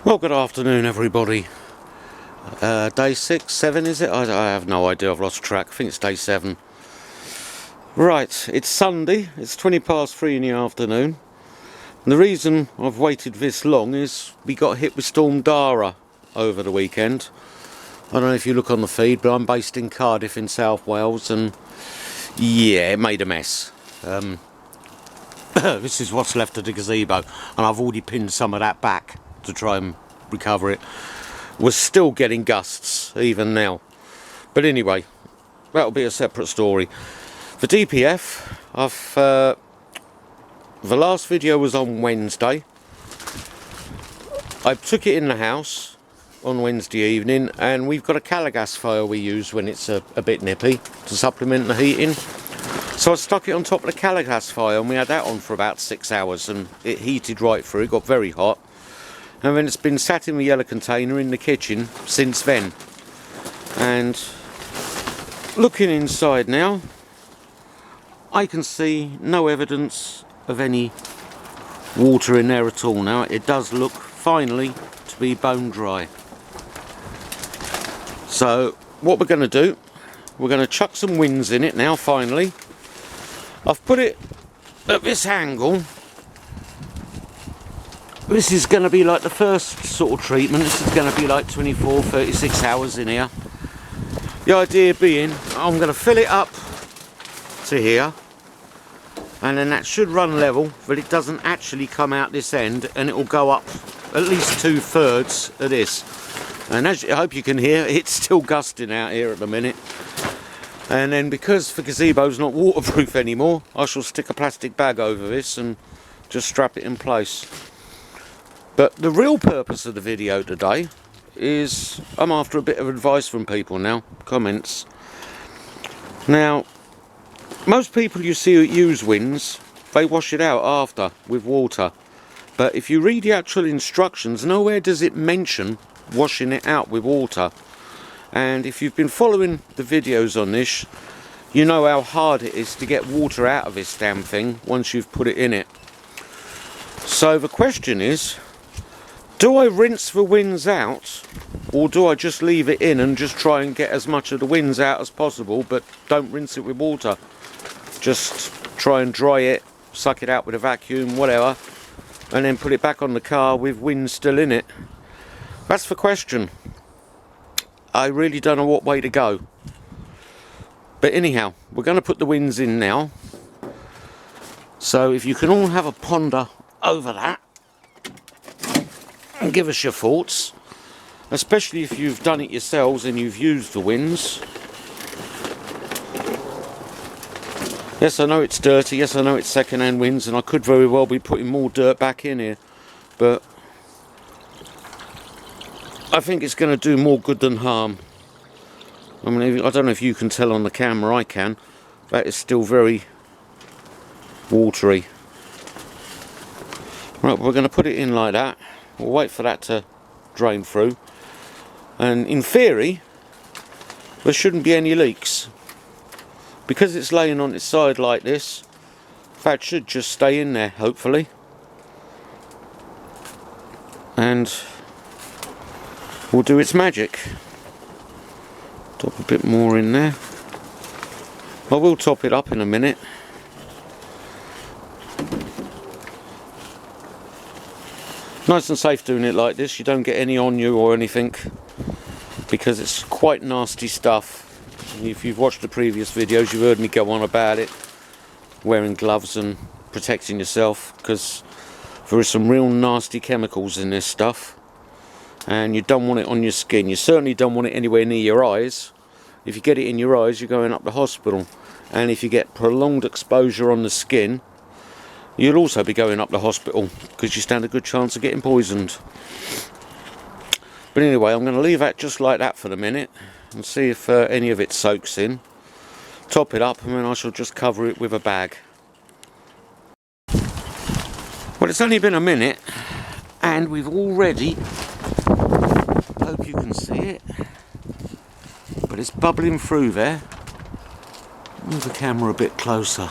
Well, good afternoon, everybody. Day 6, 7 is it? I have no idea, I've lost track. I think it's day 7. Right, it's Sunday, it's 3:20 in the afternoon. And the reason I've waited this long is we got hit with Storm Dara over the weekend. I don't know if you look on the feed, but I'm based in Cardiff in South Wales, and yeah, it made a mess. This is what's left of the gazebo, and I've already pinned some of that back to try and recover it. We're still getting gusts even now, but anyway, that'll be a separate story. For DPF, the last video was on Wednesday. I took it in the house on Wednesday evening, and we've got a caligas we use when it's a bit nippy to supplement the heating. So I stuck it on top of the caligas fire, and we had that on for about 6 hours, and it heated right through. It got very hot, and then it's been sat in the yellow container in the kitchen since then. And looking inside now, I can see no evidence of any water in there at all now. It does look finally to be bone dry. So what we're going to do, we're going to chuck some wynnes in it now finally. I've put it at this angle. This is going to be like the first sort of treatment. This is going to be like 24-36 hours in here. The idea being, I'm going to fill it up to here, and then that should run level, but it doesn't actually come out this end, and it will go up at least 2/3 of this. And as I hope you can hear, it's still gusting out here at the minute. And then because the gazebo's not waterproof anymore, I shall stick a plastic bag over this and just strap it in place. But the real purpose of the video today is I'm after a bit of advice from people now, comments. Now, most people you see who use wynnes, they wash it out after with water. But if you read the actual instructions, nowhere does it mention washing it out with water. And if you've been following the videos on this, you know how hard it is to get water out of this damn thing once you've put it in it. So the question is, do I rinse the wynnes out, or do I just leave it in and just try and get as much of the wynnes out as possible, but don't rinse it with water? Just try and dry it, suck it out with a vacuum, whatever, and then put it back on the car with wynnes still in it. That's the question. I really don't know what way to go. But anyhow, we're going to put the wynnes in now. So if you can all have a ponder over that and give us your thoughts, especially if you've done it yourselves and you've used the wynnes. Yes, I know it's dirty. Yes, I know it's second-hand wynnes, and I could very well be putting more dirt back in here, but I think it's going to do more good than harm. I mean, I don't know if you can tell on the camera, I can. That is still very watery. Right, we're going to put it in like that. We'll wait for that to drain through. And in theory, there shouldn't be any leaks. Because it's laying on its side like this, that should just stay in there, hopefully. And will do its magic. Top a bit more in there. I will top it up in a minute. Nice and safe doing it like this. You don't get any on you or anything, because it's quite nasty stuff. If you've watched the previous videos, you've heard me go on about it, wearing gloves and protecting yourself, because there are some real nasty chemicals in this stuff. And you don't want it on your skin. You certainly don't want it anywhere near your eyes. If you get it in your eyes, you're going up the hospital. And if you get prolonged exposure on the skin, you'll also be going up the hospital, because you stand a good chance of getting poisoned. But anyway, I'm going to leave that just like that for the minute and see if any of it soaks in. Top it up, and then I shall just cover it with a bag. Well, it's only been a minute, and we've already, hope you can see it, but it's bubbling through there. Move the camera a bit closer.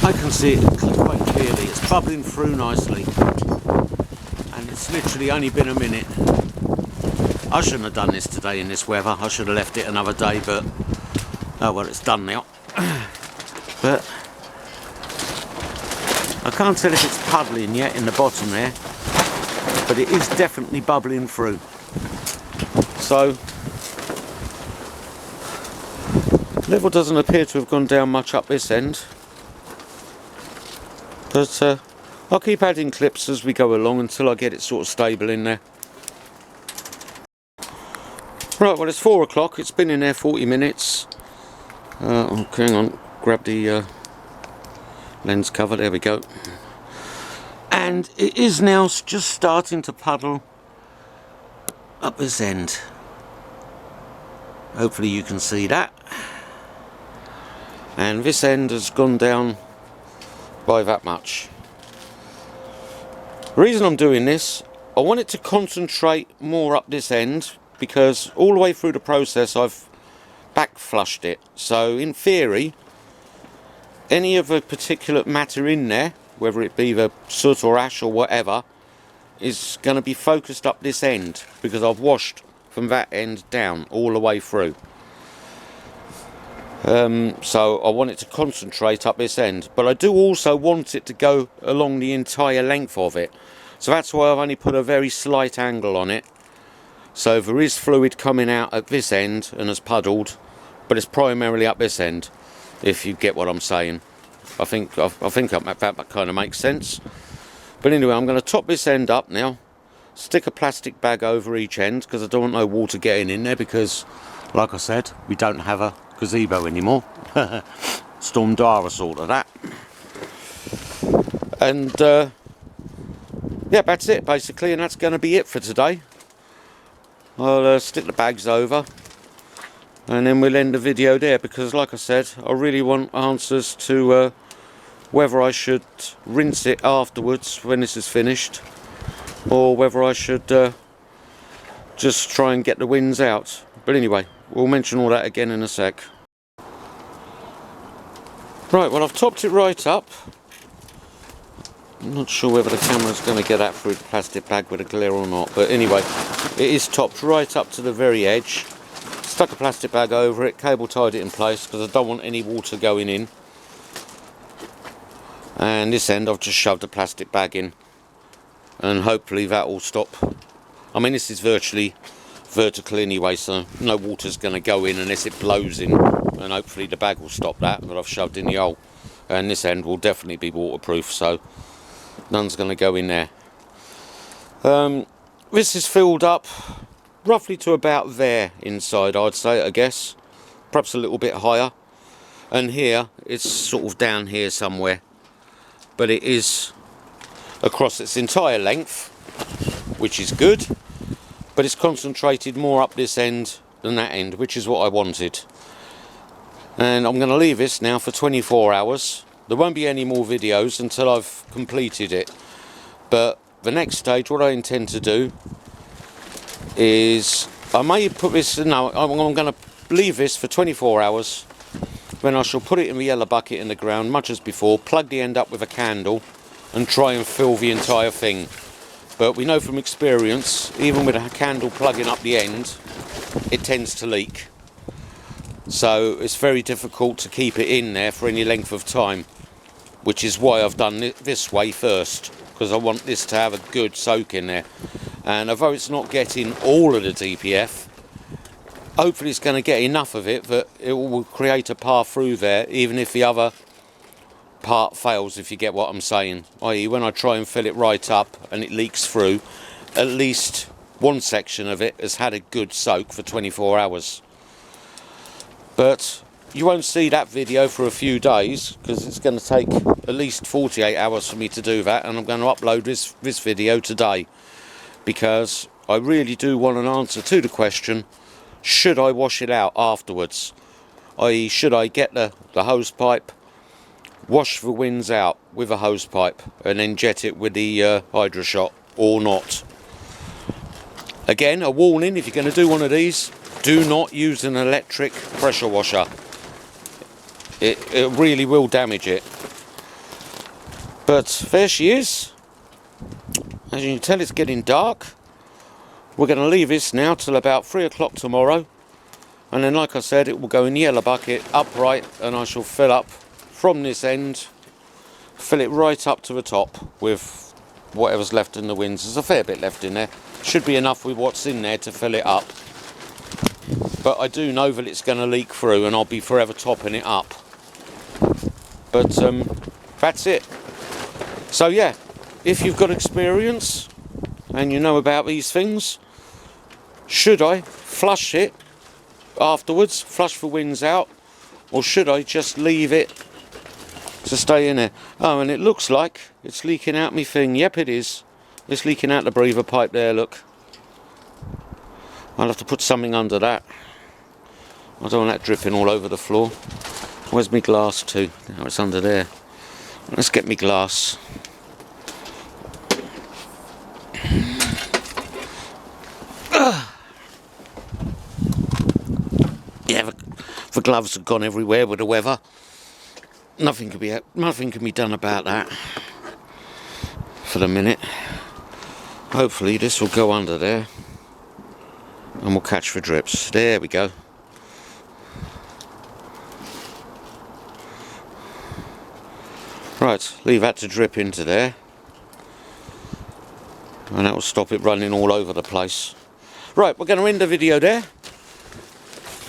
I can see it quite clearly. It's bubbling through nicely. it's literally only been a minute. I shouldn't have done this today in this weather. I should have left it another day, but oh well, it's done now. But I can't tell if it's puddling yet in the bottom there, but it is definitely bubbling through. So level doesn't appear to have gone down much up this end, but I'll keep adding clips as we go along until I get it sort of stable in there. Right, well it's 4 o'clock, it's been in there 40 minutes. Okay, hang on, grab the lens cover, there we go. And it is now just starting to puddle up this end. Hopefully you can see that. And this end has gone down by that much. The reason I'm doing this, I want it to concentrate more up this end, because all the way through the process I've back flushed it. So in theory, any of the particulate matter in there, whether it be the soot or ash or whatever, is going to be focused up this end, because I've washed from that end down all the way through. So I want it to concentrate up this end, but I do also want it to go along the entire length of it. So that's why I've only put a very slight angle on it. So there is fluid coming out at this end and has puddled, but it's primarily up this end, if you get what I'm saying. I think that kind of makes sense. But anyway, I'm going to top this end up now, stick a plastic bag over each end, because I don't want no water getting in there, because like I said, we don't have a gazebo anymore. Storm Dara sort of that. And yeah, that's it basically, and that's going to be it for today. I'll stick the bags over and then we'll end the video there, because like I said, I really want answers to whether I should rinse it afterwards when this is finished, or whether I should just try and get the wynnes out. But anyway, we'll mention all that again in a sec. Right, well I've topped it right up. I'm not sure whether the camera's going to get that through the plastic bag with a glare or not, but anyway, it is topped right up to the very edge. Stuck a plastic bag over it, cable tied it in place because I don't want any water going in. And this end I've just shoved a plastic bag in, and hopefully that will stop. I mean, this is virtually vertical anyway, so no water's going to go in unless it blows in, and hopefully the bag will stop that I've shoved in the hole. And this end will definitely be waterproof, so none's going to go in there. This is filled up roughly to about there inside, I'd say, I guess. Perhaps a little bit higher. And here, it's sort of down here somewhere. But it is across its entire length, which is good. But it's concentrated more up this end than that end, which is what I wanted. And I'm going to leave this now for 24 hours. There won't be any more videos until I've completed it. But the next stage, what I intend to do is, I may put this, no, I'm going to leave this for 24 hours. Then I shall put it in the yellow bucket in the ground, much as before, plug the end up with a candle and try and fill the entire thing. But we know from experience, even with a candle plugging up the end, it tends to leak. So it's very difficult to keep it in there for any length of time, which is why I've done it this way first, because I want this to have a good soak in there. And although it's not getting all of the DPF, hopefully it's going to get enough of it that it will create a path through there, even if the other part fails, if you get what I'm saying. I.e., when I try and fill it right up and it leaks through, at least one section of it has had a good soak for 24 hours. But you won't see that video for a few days, because it's going to take at least 48 hours for me to do that, and I'm going to upload this video today, because I really do want an answer to the question, should I wash it out afterwards? I.e., should I get the hose pipe, wash the wynnes out with a hose pipe, and then jet it with the hydro shot, or not? Again, a warning, if you're going to do one of these, do not use an electric pressure washer. It really will damage it. But there she is. As you can tell, it's getting dark. We're going to leave this now till about 3 o'clock tomorrow, and then, like I said, it will go in the yellow bucket upright, and I shall fill up from this end, fill it right up to the top with whatever's left in the wynnes. There's a fair bit left in there. Should be enough with what's in there to fill it up, but I do know that it's going to leak through, and I'll be forever topping it up. But that's it. So yeah, if you've got experience and you know about these things, should I flush it afterwards, flush the wynnes out, or should I just leave it to stay in there? Oh, and it looks like it's leaking out me thing. Yep, it is. It's leaking out the breather pipe there, look. I'll have to put something under that. I don't want that dripping all over the floor. Where's my glass too? Oh, it's under there. Let's get me glass. Yeah, the gloves have gone everywhere with the weather. Nothing can be done about that for the minute. Hopefully this will go under there and we'll catch the drips. There we go. Right, leave that to drip into there, and that will stop it running all over the place. Right, we're going to end the video there.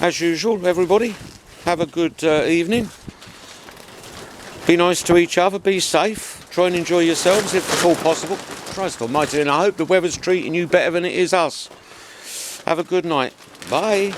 As usual, everybody, have a good evening. Be nice to each other, be safe, try and enjoy yourselves if at all possible. Christ almighty, and I hope the weather's treating you better than it is us. Have a good night. Bye.